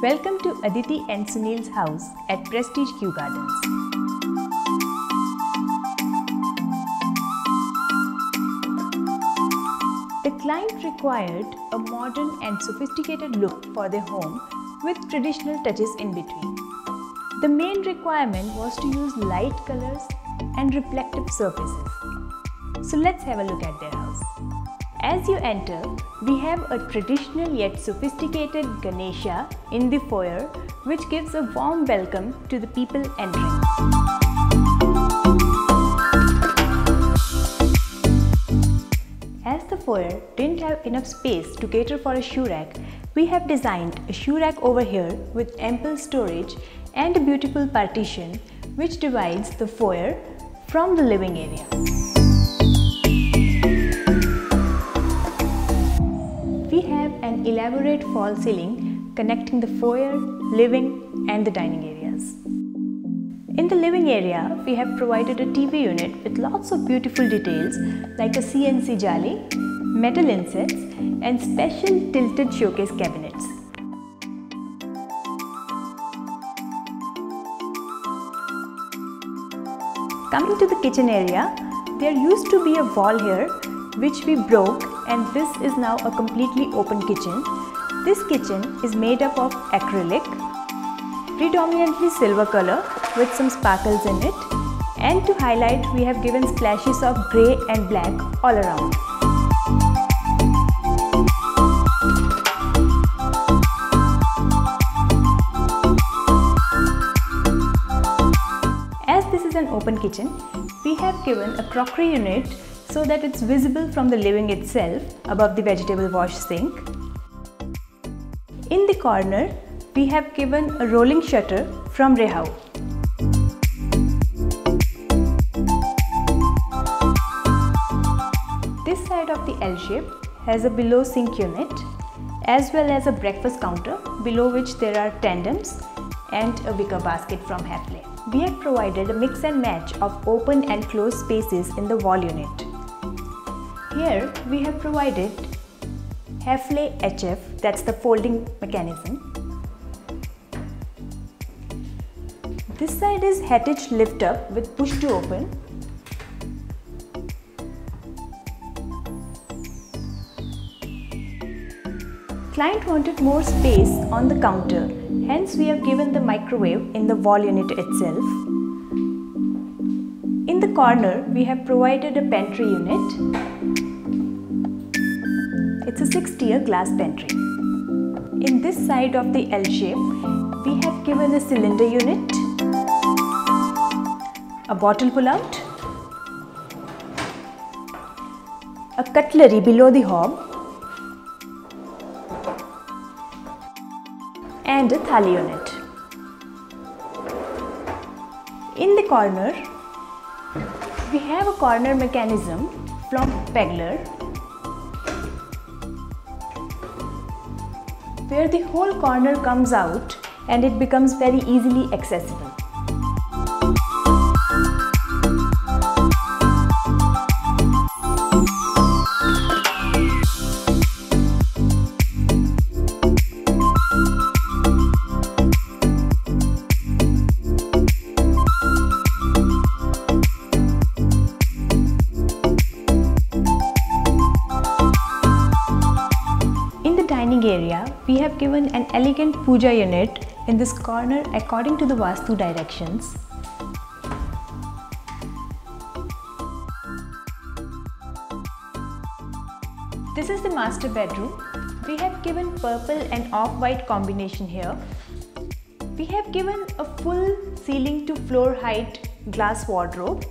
Welcome to Aditi and Sunil's house at Prestige Kew Gardens. The client required a modern and sophisticated look for their home with traditional touches in between. The main requirement was to use light colors and reflective surfaces. So let's have a look at their house. As you enter, we have a traditional yet sophisticated Ganesha in the foyer, which gives a warm welcome to the people entering. As the foyer didn't have enough space to cater for a shoe rack, we have designed a shoe rack over here with ample storage and a beautiful partition which divides the foyer from the living area. We have an elaborate fall ceiling connecting the foyer, living and the dining areas. In the living area, we have provided a TV unit with lots of beautiful details like a CNC jali, metal insets and special tilted showcase cabinets. Coming to the kitchen area, there used to be a wall here which we broke, and this is now a completely open kitchen. This kitchen is made up of acrylic, predominantly silver color with some sparkles in it, and to highlight we have given splashes of grey and black all around. As this is an open kitchen, we have given a crockery unit so that it's visible from the living itself above the vegetable wash sink. In the corner, we have given a rolling shutter from Rehau. This side of the L shape has a below sink unit as well as a breakfast counter below which there are tandems and a wicker basket from Hafele. We have provided a mix and match of open and closed spaces in the wall unit. Here we have provided Hafele HF, that's the folding mechanism. This side is Hattich lift up with push to open. Client wanted more space on the counter, hence we have given the microwave in the wall unit itself. In the corner, we have provided a pantry unit. It's a 6-tier glass pantry. In this side of the L shape, we have given a cylinder unit, a bottle pull-out, a cutlery below the hob, and a thali unit. In the corner, we have a corner mechanism from Pegler, where the whole corner comes out and it becomes very easily accessible. Area, we have given an elegant puja unit in this corner according to the Vastu directions. This is the master bedroom. We have given purple and off-white combination here. We have given a full ceiling to floor height glass wardrobe.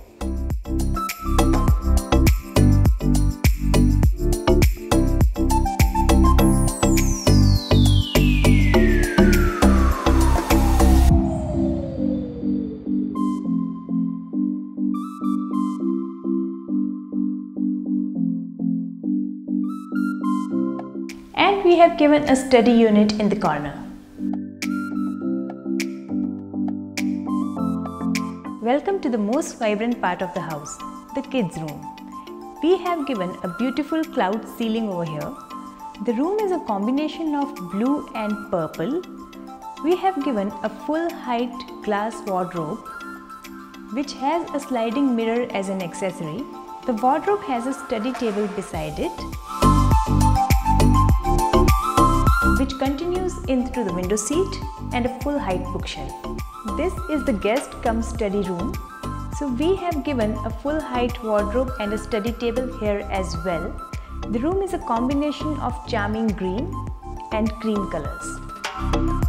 And we have given a study unit in the corner. Welcome to the most vibrant part of the house, the kids' room. We have given a beautiful cloud ceiling over here. The room is a combination of blue and purple We have given a full height glass wardrobe which has a sliding mirror as an accessory. The wardrobe has a study table beside it which continues in through the window seat and a full height bookshelf. This is the guest cum study room. So we have given a full height wardrobe and a study table here as well. The room is a combination of charming green and cream colors.